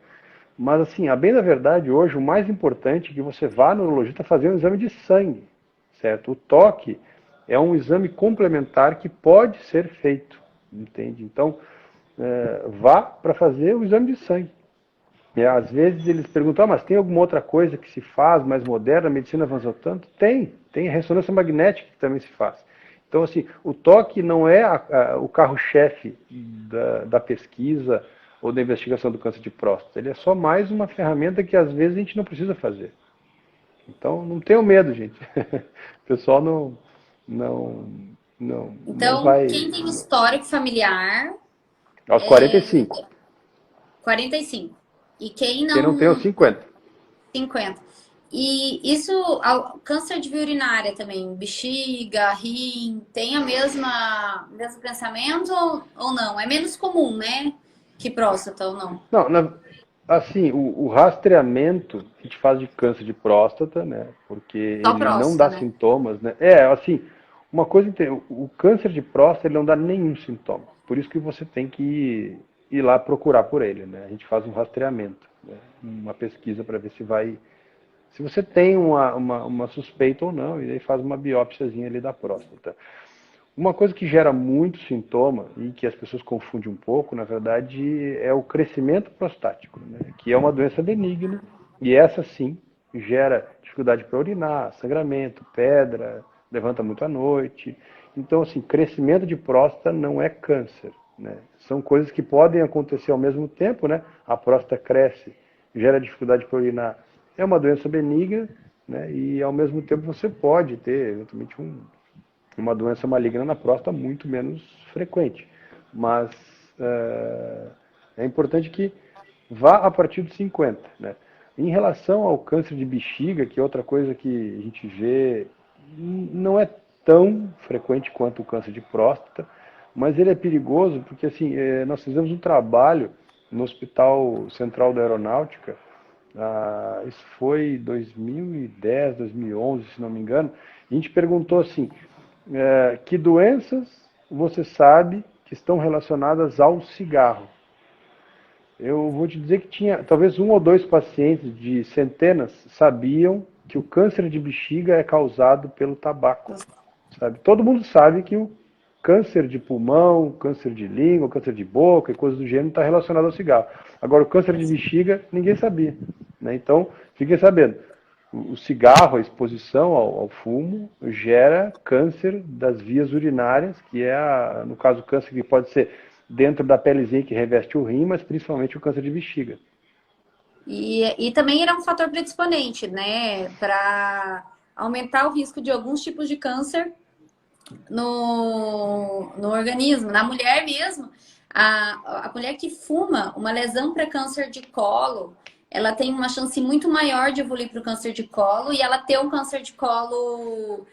Mas assim, a bem da verdade, hoje o mais importante é que você vá no urologista fazer um exame de sangue, certo? O toque é um exame complementar que pode ser feito, entende? Então, vá para fazer o exame de sangue. Às vezes eles perguntam, mas tem alguma outra coisa que se faz mais moderna, a medicina avançou tanto? Tem a ressonância magnética que também se faz. Então, assim, o toque não é o carro-chefe da pesquisa ou da investigação do câncer de próstata. Ele é só mais uma ferramenta que às vezes a gente não precisa fazer. Então, não tenham medo, gente. O pessoal não Então, vai... quem tem histórico familiar, Aos 45. 45. E quem Quem não tem, aos não, 50. 50. E isso, câncer de via urinária também, bexiga, rim, tem mesmo pensamento ou não? É menos comum, né? Que próstata ou não? Não, assim, o rastreamento a gente faz de câncer de próstata, né? Porque Só ele não próstata, dá né? sintomas, né? Assim, uma coisa, o câncer de próstata ele não dá nenhum sintoma. Por isso que você tem que ir lá procurar por ele, né? A gente faz um rastreamento, né? Uma pesquisa para ver se você tem uma suspeita ou não, e aí faz uma biópsiazinha ali da próstata. Uma coisa que gera muito sintoma e que as pessoas confundem um pouco, na verdade, é o crescimento prostático, né? Que é uma doença benigna e essa sim gera dificuldade para urinar, sangramento, pedra, levanta muito à noite. Então, assim, crescimento de próstata não é câncer, né? São coisas que podem acontecer ao mesmo tempo, né? A próstata cresce, gera dificuldade para urinar. É uma doença benigna, né? E ao mesmo tempo você pode ter eventualmente uma doença maligna na próstata muito menos frequente. Mas é importante que vá a partir dos 50. Né? Em relação ao câncer de bexiga, que é outra coisa que a gente vê, não é tão frequente quanto o câncer de próstata, mas ele é perigoso porque assim, nós fizemos um trabalho no Hospital Central da Aeronáutica, isso foi 2010, 2011, se não me engano, e a gente perguntou assim, que doenças você sabe que estão relacionadas ao cigarro? Eu vou te dizer que tinha, talvez um ou dois pacientes de centenas sabiam que o câncer de bexiga é causado pelo tabaco. Sabe? Todo mundo sabe que o câncer de pulmão, câncer de língua, câncer de boca e coisas do gênero está relacionado ao cigarro. Agora, o câncer de bexiga, ninguém sabia. Né? Então, fiquem sabendo, o cigarro, a exposição ao fumo, gera câncer das vias urinárias, que é, no caso, o câncer que pode ser dentro da pelezinha que reveste o rim, mas principalmente o câncer de bexiga. E também era um fator predisponente, né? Para aumentar o risco de alguns tipos de câncer no organismo. Na mulher mesmo, a mulher que fuma, uma lesão para câncer de colo, ela tem uma chance muito maior de evoluir para o câncer de colo e ela ter um câncer de colo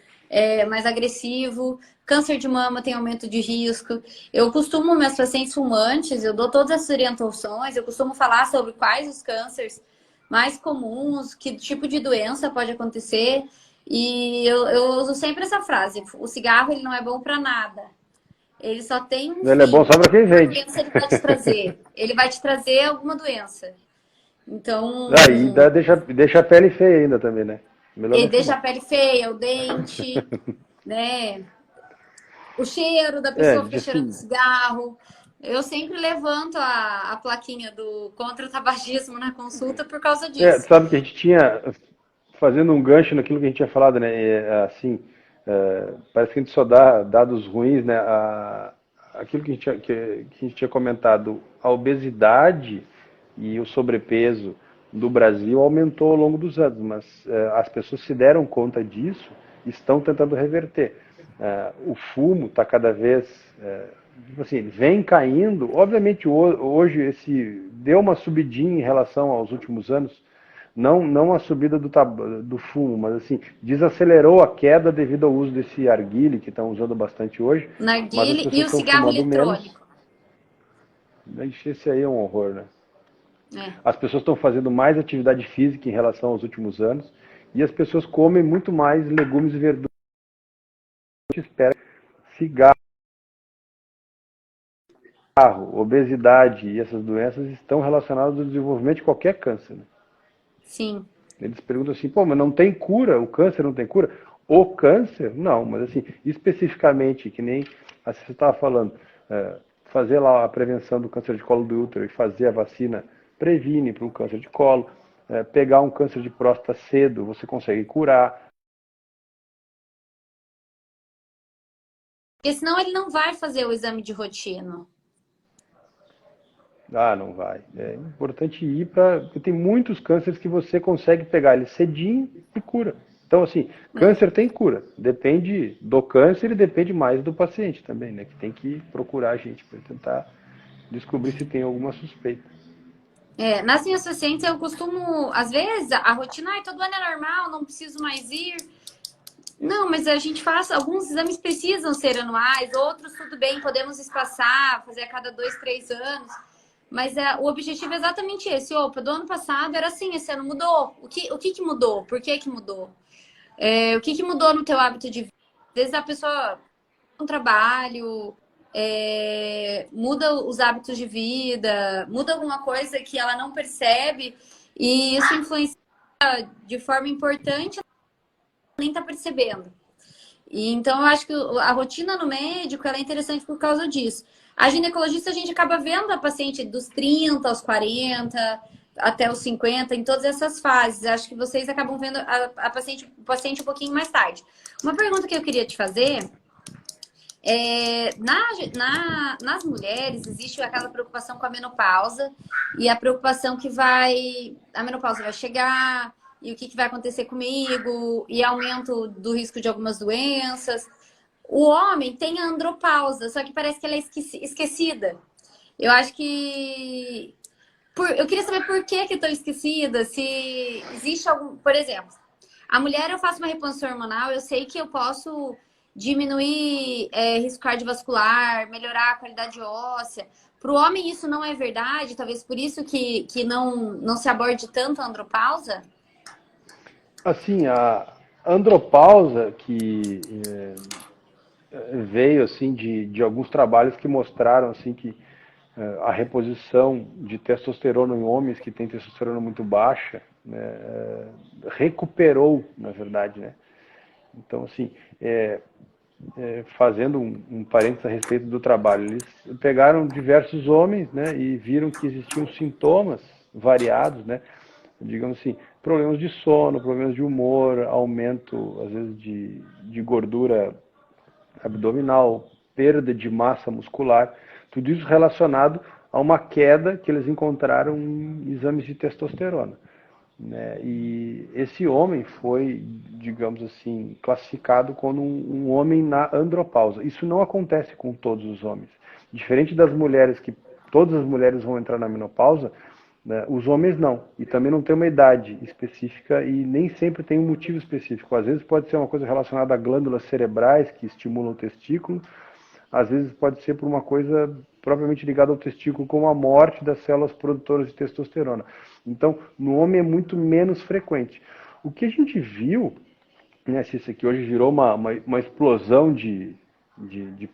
mais agressivo. Câncer de mama tem aumento de risco. Eu costumo, meus pacientes fumantes, eu dou todas essas orientações, eu costumo falar sobre quais os cânceres mais comuns, que tipo de doença pode acontecer. E eu uso sempre essa frase: o cigarro ele não é bom para nada. Ele só tem um Ele é bom fim. só para quem Uma vende. doença ele vai te trazer. Ele vai te trazer alguma doença. Então, Aí deixa a pele feia ainda também, né? Melhor ele não deixa fumar. a pele feia, o dente, né? O cheiro da pessoa fica cheirando Assim, cigarro. Eu sempre levanto a plaquinha do contra o tabagismo na consulta por causa disso. sabe que a gente tinha, fazendo um gancho naquilo que a gente tinha falado, né? Assim, parece que a gente só dá dados ruins, né? Aquilo que a gente tinha comentado, a obesidade e o sobrepeso do Brasil aumentou ao longo dos anos, mas as pessoas se deram conta disso e estão tentando reverter. O fumo está cada vez tipo assim, vem caindo. Obviamente, hoje esse deu uma subidinha em relação aos últimos anos, não a subida do fumo, mas assim, desacelerou a queda devido ao uso desse arguile que estão usando bastante hoje, mas as Narguile e pessoas o estão cigarro fumando menos. eletrônico. Esse aí é um horror, né? É. As pessoas estão fazendo mais atividade física em relação aos últimos anos e as pessoas comem muito mais legumes e verduras. A gente espera cigarro, obesidade e essas doenças estão relacionadas ao desenvolvimento de qualquer câncer, né? Sim. Eles perguntam assim, pô, mas não tem cura? O câncer não tem cura? O câncer? Não, mas assim, especificamente, que nem você estava falando, fazer lá a prevenção do câncer de colo do útero e fazer a vacina previne para o câncer de colo. Pegar um câncer de próstata cedo, você consegue curar. Porque senão ele não vai fazer o exame de rotina. Ah, não vai. É importante ir para. Porque tem muitos cânceres que você consegue pegar ele cedinho e cura. Então, assim, É. câncer tem cura. Depende do câncer e depende mais do paciente também, né? Que tem que procurar a gente para tentar descobrir se tem alguma suspeita. É, nas minhas pacientes eu costumo, às vezes, a rotina, ai, todo ano é normal, não preciso mais ir. Não, mas a gente faz, alguns exames precisam ser anuais, outros tudo bem, podemos espaçar, fazer a cada 2, 3 anos. Mas o objetivo é exatamente esse. Opa, do ano passado era assim, esse ano mudou. O que mudou? Por que que mudou? O que que mudou no teu hábito de vida? Às vezes a pessoa um trabalho, muda os hábitos de vida, muda alguma coisa que ela não percebe e isso influencia de forma importante, ela nem está percebendo. E, então, eu acho que a rotina no médico ela é interessante por causa disso. A ginecologista, a gente acaba vendo a paciente dos 30 aos 40, até os 50, em todas essas fases. Acho que vocês acabam vendo o paciente um pouquinho mais tarde. Uma pergunta que eu queria te fazer nas mulheres existe aquela preocupação com a menopausa e a preocupação que a menopausa vai chegar e o que vai acontecer comigo e aumento do risco de algumas doenças. O homem tem a andropausa, só que parece que ela é esquecida. Eu acho que eu queria saber por que que eu tô esquecida, se existe algum, por exemplo, a mulher eu faço uma reposição hormonal, eu sei que eu posso diminuir risco cardiovascular, melhorar a qualidade óssea. Para o homem isso não é verdade, talvez por isso que não se aborde tanto a andropausa? Assim, a andropausa, que veio assim de alguns trabalhos que mostraram assim que a reposição de testosterona em homens que têm testosterona muito baixa, né, recuperou, na verdade, né? Então, assim, fazendo um parênteses a respeito do trabalho, eles pegaram diversos homens, né, e viram que existiam sintomas variados, né, digamos assim, problemas de sono, problemas de humor, aumento, às vezes, de gordura abdominal, perda de massa muscular, tudo isso relacionado a uma queda que eles encontraram em exames de testosterona, né? E esse homem foi, digamos assim, classificado como um homem na andropausa. Isso não acontece com todos os homens. Diferente das mulheres, que todas as mulheres vão entrar na menopausa, né, os homens não. E também não tem uma idade específica e nem sempre tem um motivo específico. Às vezes pode ser uma coisa relacionada a glândulas cerebrais que estimulam o testículo, às vezes pode ser por uma coisa propriamente ligada ao testículo, como a morte das células produtoras de testosterona. Então, no homem é muito menos frequente. O que a gente viu, né, se isso aqui hoje virou uma explosão de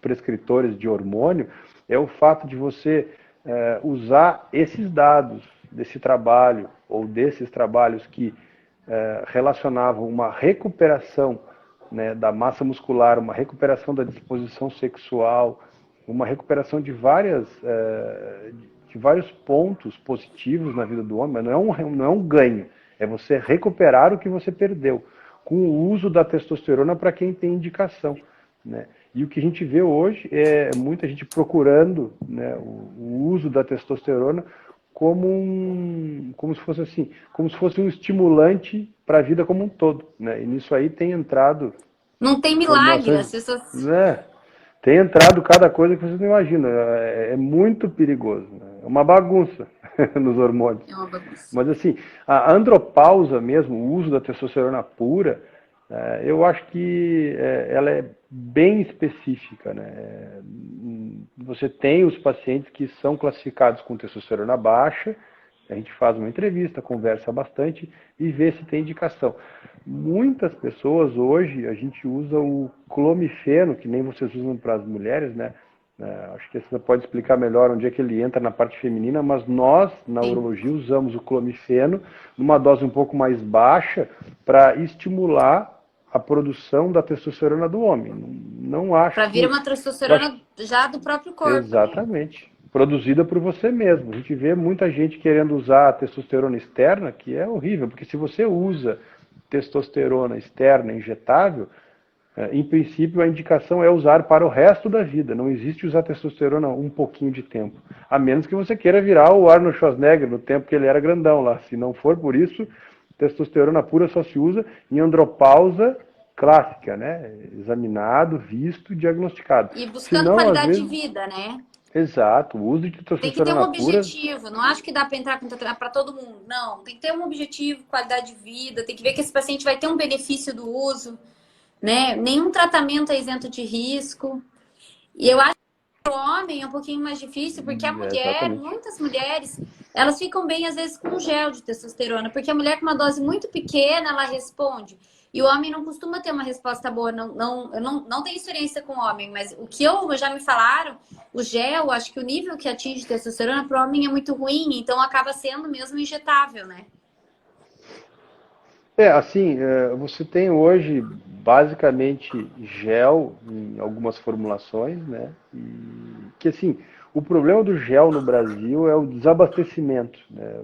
prescritores de hormônio, é o fato de você usar esses dados desse trabalho ou desses trabalhos que relacionavam uma recuperação, né, da massa muscular, uma recuperação da disposição sexual, uma recuperação de vários pontos positivos na vida do homem, mas não é um ganho, é você recuperar o que você perdeu, com o uso da testosterona para quem tem indicação, né? E o que a gente vê hoje é muita gente procurando, né, o uso da testosterona como se fosse assim, como se fosse um estimulante para a vida como um todo, né? E nisso aí tem entrado Não tem milagre, formulações, as pessoas. né? Tem entrado cada coisa que vocês não imaginam. É muito perigoso. Né? É uma bagunça nos hormônios. É uma bagunça. Mas assim, a andropausa mesmo, o uso da testosterona pura, eu acho que ela é bem específica. Né? Você tem os pacientes que são classificados com testosterona baixa, a gente faz uma entrevista, conversa bastante e vê se tem indicação. Muitas pessoas hoje, a gente usa o clomifeno, que nem vocês usam para as mulheres, né? Acho que você pode explicar melhor onde é que ele entra na parte feminina, mas nós, na Sim. urologia, usamos o clomifeno numa dose um pouco mais baixa para estimular a produção da testosterona do homem. Não acho Para vir que... uma testosterona já do próprio corpo, né? Exatamente. Produzida por você mesmo. A gente vê muita gente querendo usar a testosterona externa, que é horrível, porque se você usa testosterona externa injetável, em princípio a indicação é usar para o resto da vida. Não existe usar testosterona um pouquinho de tempo. A menos que você queira virar o Arnold Schwarzenegger no tempo que ele era grandão lá. Se não for por isso, testosterona pura só se usa em andropausa clássica, né? Examinado, visto e diagnosticado. E buscando Senão, às qualidade de vezes, vida, né? exato, o uso de Tem que ter um testosterona pura, objetivo. Não acho que dá para entrar com testosterona para todo mundo. Não, tem que ter um objetivo, qualidade de vida. Tem que ver que esse paciente vai ter um benefício do uso, né? Nenhum tratamento é isento de risco. E eu acho que o homem é um pouquinho mais difícil, porque a mulher, exatamente. muitas mulheres, elas ficam bem às vezes com gel de testosterona, porque a mulher com uma dose muito pequena, ela responde. E o homem não costuma ter uma resposta boa. Eu não tenho experiência com homem, mas o que já me falaram, o gel, acho que o nível que atinge testosterona para o homem é muito ruim, então acaba sendo mesmo injetável, né? Assim, você tem hoje basicamente gel em algumas formulações, né? E que assim, o problema do gel no Brasil é o desabastecimento, né?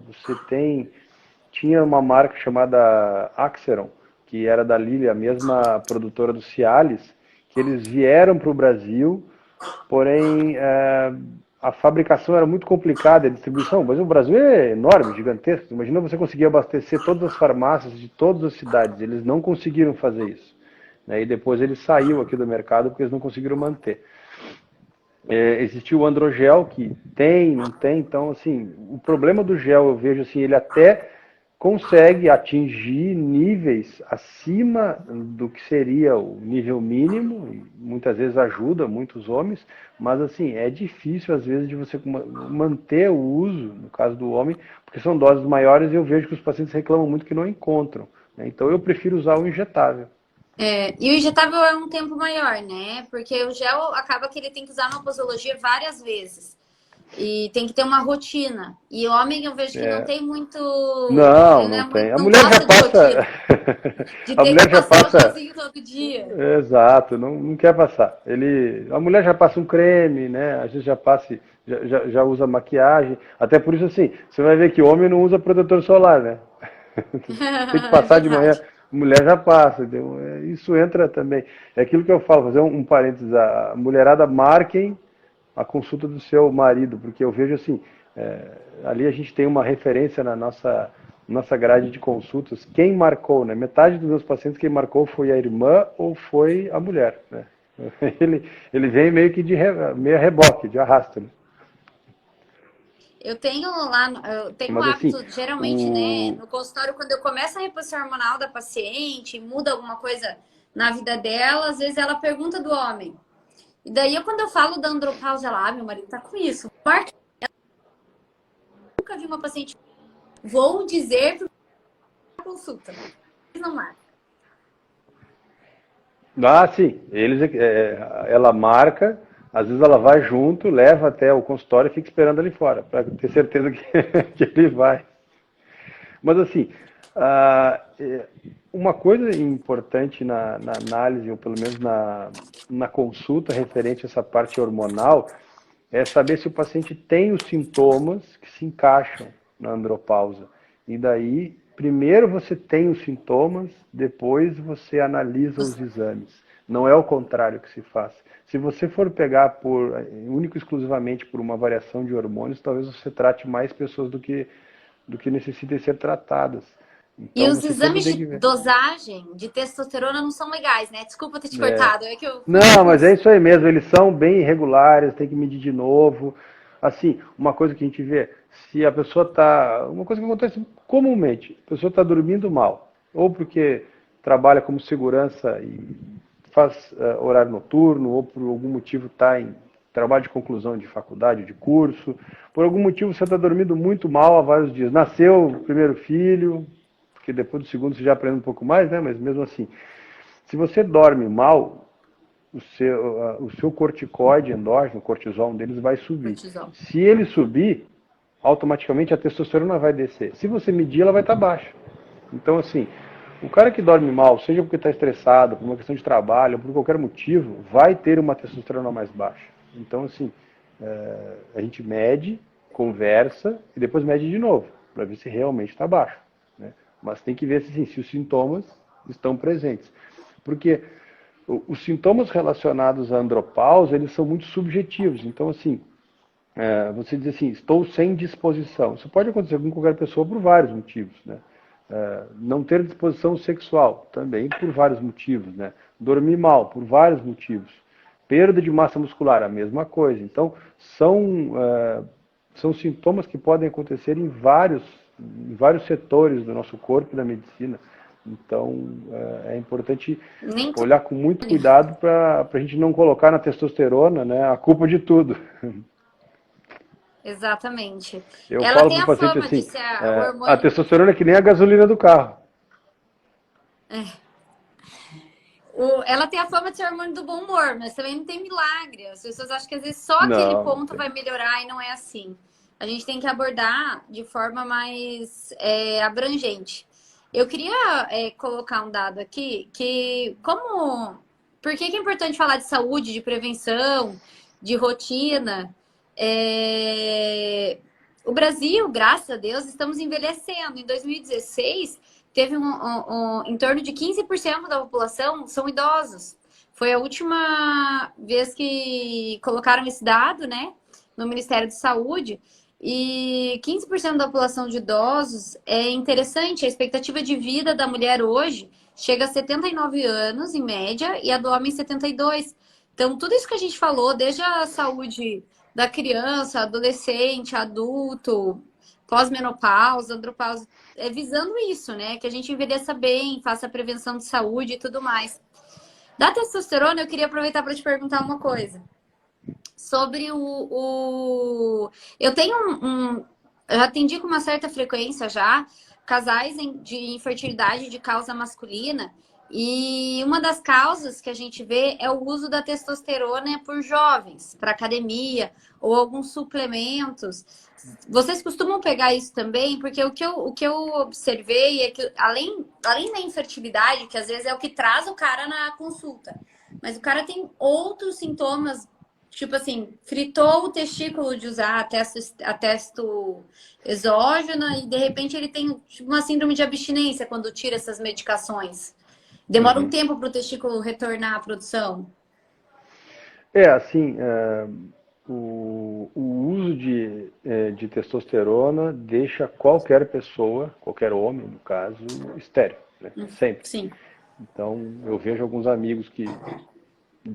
Tinha uma marca chamada Axeron, que era da Lilly, a mesma produtora do Cialis, que eles vieram para o Brasil, porém a fabricação era muito complicada, a distribuição, mas o Brasil é enorme, gigantesco. Imagina você conseguir abastecer todas as farmácias de todas as cidades. Eles não conseguiram fazer isso. Né? E depois ele saiu aqui do mercado porque eles não conseguiram manter. Existiu o androgel, que tem, não tem. Então, assim, o problema do gel, eu vejo assim, ele até consegue atingir níveis acima do que seria o nível mínimo, e muitas vezes ajuda muitos homens, mas assim, é difícil às vezes de você manter o uso, no caso do homem, porque são doses maiores e eu vejo que os pacientes reclamam muito que não encontram. Né? Então eu prefiro usar o injetável. E o injetável é um tempo maior, né? Porque o gel acaba que ele tem que usar na posologia várias vezes. E tem que ter uma rotina. E o homem eu vejo que não tem muito. Não, Ele não tem. A não mulher já gosta de passa. rotina. De A ter que mulher já passar o passa. gelzinho todo dia. Exato, não quer passar. A mulher já passa um creme, né? Às vezes já usa maquiagem. Até por isso, assim, você vai ver que homem não usa protetor solar, né? Tem que É passar de manhã, verdade. mulher já passa. Entendeu? Isso entra também. É aquilo que eu falo, fazer um parênteses. A mulherada marquem a consulta do seu marido, porque eu vejo assim, ali a gente tem uma referência na nossa grade de consultas. Quem marcou, né? Metade dos meus pacientes, quem marcou foi a irmã ou foi a mulher, né? Ele vem meio que meio a reboque, de arrasto, né? Eu tenho o Mas assim, hábito, geralmente, né, o... no consultório, quando eu começo a reposição hormonal da paciente, muda alguma coisa na vida dela, às vezes ela pergunta do homem. E daí, quando eu falo da andropausa, ela, meu marido tá com isso. Marca, eu nunca vi uma paciente, vou dizer para consulta. Não marca. sim, ela marca, às vezes ela vai junto, leva até o consultório e fica esperando ali fora, para ter certeza que ele vai. Mas assim, uma coisa importante na análise, ou pelo menos na consulta referente a essa parte hormonal, é saber se o paciente tem os sintomas que se encaixam na andropausa. E daí, primeiro você tem os sintomas, depois você analisa os exames. Não é o contrário que se faz. Se você for pegar único e exclusivamente por uma variação de hormônios, talvez você trate mais pessoas do que necessitem ser tratadas. E Então os você sempre exames tem de que ver. dosagem de testosterona não são legais, né? Desculpa ter te É. cortado, é que eu fui Não, mas é impulso. isso aí mesmo, eles são bem irregulares, tem que medir de novo. Assim, uma coisa que a gente vê, se a pessoa está. Uma coisa que acontece comumente, a pessoa está dormindo mal, ou porque trabalha como segurança e faz horário noturno, ou por algum motivo está em trabalho de conclusão de faculdade, de curso, por algum motivo você está dormindo muito mal há vários dias. Nasceu o primeiro filho, porque depois do segundo você já aprende um pouco mais, né? Mas mesmo assim, se você dorme mal, o seu corticoide endógeno, o cortisol, um deles vai subir. Cortisol. Se ele subir, automaticamente a testosterona vai descer. Se você medir, ela vai estar baixa. Então, assim, o cara que dorme mal, seja porque está estressado, por uma questão de trabalho, ou por qualquer motivo, vai ter uma testosterona mais baixa. Então, assim, a gente mede, conversa e depois mede de novo, para ver se realmente está baixo. Né? Mas tem que ver se os sintomas estão presentes. Porque os sintomas relacionados à andropausa, eles são muito subjetivos. Então, assim, você diz assim, estou sem disposição. Isso pode acontecer com qualquer pessoa por vários motivos, né? Não ter disposição sexual, também por vários motivos, né? Dormir mal, por vários motivos. Perda de massa muscular, a mesma coisa. Então, são sintomas que podem acontecer em vários setores do nosso corpo e da medicina. Então, é importante Nem olhar com muito cuidado para a gente não colocar na testosterona, né, a culpa de tudo. Exatamente. Eu Ela falo tem para o a paciente fama de assim, ser o a hormônio. testosterona é que nem a gasolina do carro. Ela tem a fama de ser hormônio do bom humor, mas também não tem milagre. As pessoas acham que às vezes só aquele Não, não ponto tem. vai melhorar e não é assim. A gente tem que abordar de forma mais abrangente. Eu queria colocar um dado aqui que como por que é importante falar de saúde, de prevenção, de rotina? É, O Brasil, graças a Deus, estamos envelhecendo. Em 2016 teve em torno de 15% da população são idosos. Foi a última vez que colocaram esse dado, né, no Ministério de Saúde. E 15% da população de idosos é interessante. A expectativa de vida da mulher hoje chega a 79 anos, em média, e a do homem 72. Então, tudo isso que a gente falou, desde a saúde da criança, adolescente, adulto, pós-menopausa, andropausa, visando isso, né? Que a gente envelheça bem, faça prevenção de saúde e tudo mais. Da testosterona, eu queria aproveitar para te perguntar uma coisa. Sobre Eu tenho eu atendi com uma certa frequência já casais de infertilidade de causa masculina. E uma das causas que a gente vê é o uso da testosterona por jovens, para academia ou alguns suplementos. Vocês costumam pegar isso também? Porque o que eu observei é que, além da infertilidade, que às vezes é o que traz o cara na consulta, mas o cara tem outros sintomas, tipo assim, fritou o testículo de usar a testo exógena e de repente ele tem tipo, uma síndrome de abstinência quando tira essas medicações. Demora um Uhum. tempo para o testículo retornar à produção. Assim, o uso de testosterona deixa qualquer pessoa, qualquer homem, no caso, estéril, né? Sempre. Sim. Então, eu vejo alguns amigos que,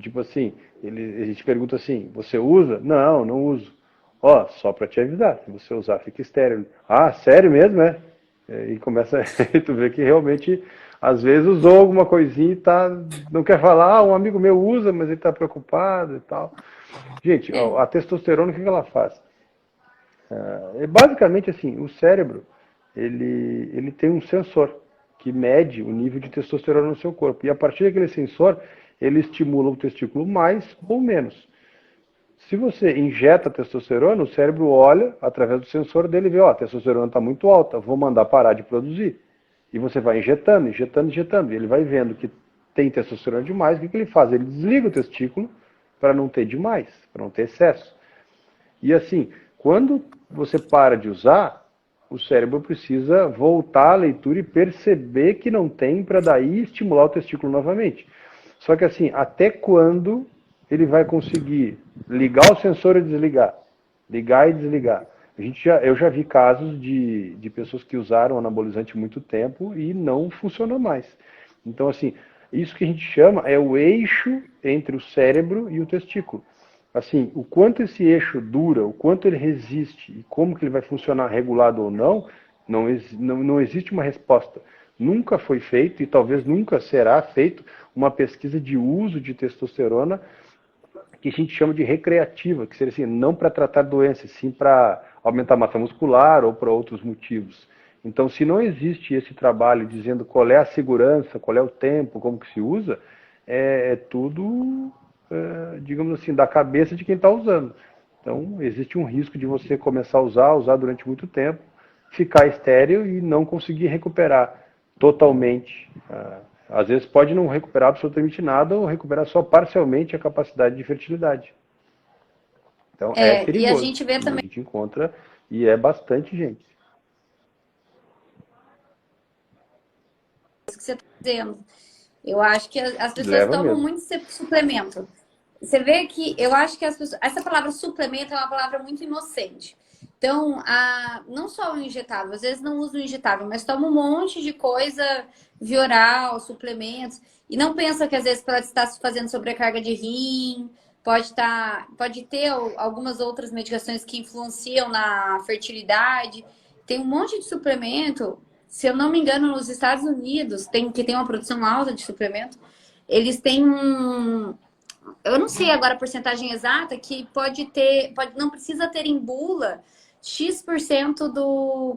tipo assim, a gente pergunta assim, você usa? Não, não uso. Ó, só para te avisar, se você usar, fica estéril. Ah, sério mesmo, é? E começa, tu vê que realmente, às vezes usou alguma coisinha e não quer falar, um amigo meu usa, mas ele está preocupado e tal. Gente, É. a testosterona, o que ela faz? É basicamente assim, o cérebro, ele tem um sensor que mede o nível de testosterona no seu corpo. E a partir daquele sensor, ele estimula o testículo mais ou menos. Se você injeta testosterona, o cérebro olha através do sensor dele e vê, ó, a testosterona está muito alta, vou mandar parar de produzir. E você vai injetando, injetando, injetando. E ele vai vendo que tem testosterona demais, o que ele faz? Ele desliga o testículo para não ter demais, para não ter excesso. E assim, quando você para de usar, o cérebro precisa voltar à leitura e perceber que não tem para daí estimular o testículo novamente. Só que assim, até quando ele vai conseguir ligar o sensor e desligar, ligar e desligar, Eu já vi casos de pessoas que usaram anabolizante há muito tempo e não funcionou mais. Então, assim, isso que a gente chama é o eixo entre o cérebro e o testículo. Assim, o quanto esse eixo dura, o quanto ele resiste e como que ele vai funcionar regulado ou não, não existe uma resposta. Nunca foi feito e talvez nunca será feito uma pesquisa de uso de testosterona que a gente chama de recreativa, que seria assim, não para tratar doenças, sim para aumentar a massa muscular ou para outros motivos. Então, se não existe esse trabalho dizendo qual é a segurança, qual é o tempo, como que se usa, é tudo, digamos assim, da cabeça de quem está usando. Então, existe um risco de você começar a usar durante muito tempo, ficar estéril e não conseguir recuperar totalmente. Às vezes pode não recuperar absolutamente nada ou recuperar só parcialmente a capacidade de fertilidade. Então é E a perigoso. gente vê E a também gente encontra, e é bastante gente. o que você está dizendo. Eu acho que as pessoas Leva tomam mesmo. muito suplemento. Você vê que eu acho que essa palavra suplemento é uma palavra muito inocente. Então, não só o injetável, às vezes não usa o injetável, mas toma um monte de coisa via oral, suplementos, e não pensa que às vezes pode estar fazendo sobrecarga de rim, pode ter algumas outras medicações que influenciam na fertilidade. Tem um monte de suplemento, se eu não me engano, nos Estados Unidos, que tem uma produção alta de suplemento, eles têm eu não sei agora a porcentagem exata, que não precisa ter em bula X%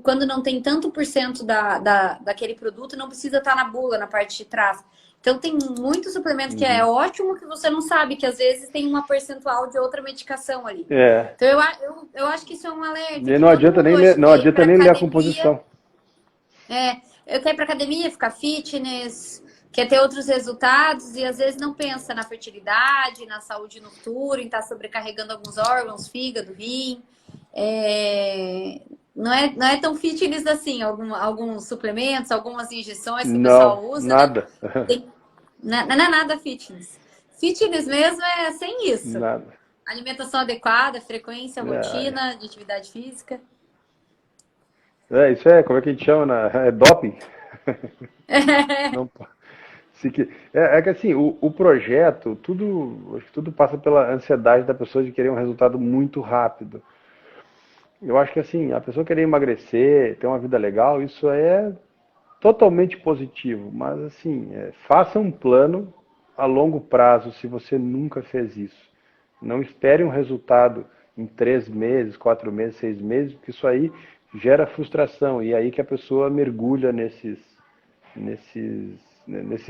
quando não tem tanto por cento daquele produto, não precisa estar na bula, na parte de trás. Então tem muito suplemento que é ótimo, que você não sabe, que às vezes tem uma percentual de outra medicação ali. É. Então eu acho que isso é um alerta, E que não todo adianta mundo nem hoje ler, não quer ir adianta para nem ler a academia. composição. Eu quero ir para academia, ficar fitness, quer ter outros resultados e às vezes não pensa na fertilidade, na saúde no futuro, em estar sobrecarregando alguns órgãos, fígado, rim. Não é tão fitness assim, alguns suplementos, algumas injeções que o Não, pessoal usa, né? nada. Não é nada fitness. Fitness mesmo é sem isso. Nada. Alimentação adequada, frequência, É, rotina de atividade física. isso como é que a gente chama? É doping? Não, que assim, o projeto, acho que tudo passa pela ansiedade da pessoa de querer um resultado muito rápido. Eu acho que assim, a pessoa querer emagrecer, ter uma vida legal, isso é totalmente positivo, mas assim, faça um plano a longo prazo se você nunca fez isso. Não espere um resultado em 3 meses, 4 meses, 6 meses, porque isso aí gera frustração e é aí que a pessoa mergulha nesse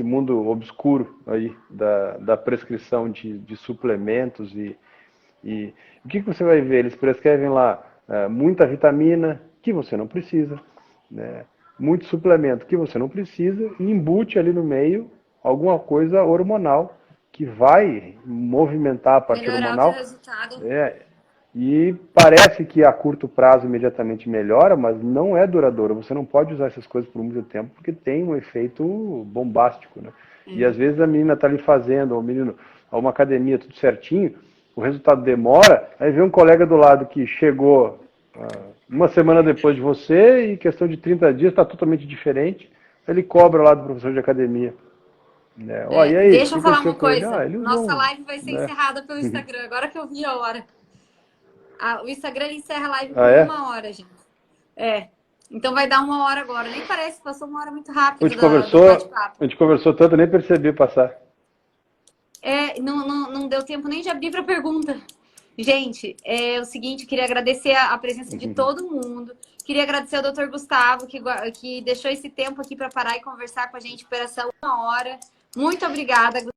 mundo obscuro aí da prescrição de suplementos e o que você vai ver? Eles prescrevem lá muita vitamina que você não precisa, né? Muito suplemento que você não precisa e embute ali no meio alguma coisa hormonal que vai movimentar a parte Melhorar o teu hormonal. resultado. E parece que a curto prazo imediatamente melhora, mas não é duradouro. Você não pode usar essas coisas por muito tempo porque tem um efeito bombástico, né? E às vezes a menina está ali fazendo, ou o menino, uma academia tudo certinho, o resultado demora, aí vem um colega do lado que chegou uma semana depois de você e em questão de 30 dias está totalmente diferente, ele cobra lá do professor de academia. Né? E aí, o Deixa que eu falar aconteceu uma com ele? coisa. Ele usou Nossa live vai ser né? encerrada pelo Instagram. Agora que eu vi a hora. O Instagram ele encerra a live Ah, com é? 1 hora, gente. Então vai dar 1 hora agora. Nem parece, passou 1 hora muito A rápido gente do conversou, bate-papo. a gente conversou tanto, eu nem percebi passar. Não deu tempo nem de abrir para pergunta. Gente, é o seguinte, eu queria agradecer a presença de todo mundo. Queria agradecer ao Dr. Gustavo, que deixou esse tempo aqui para parar e conversar com a gente por essa 1 hora. Muito obrigada,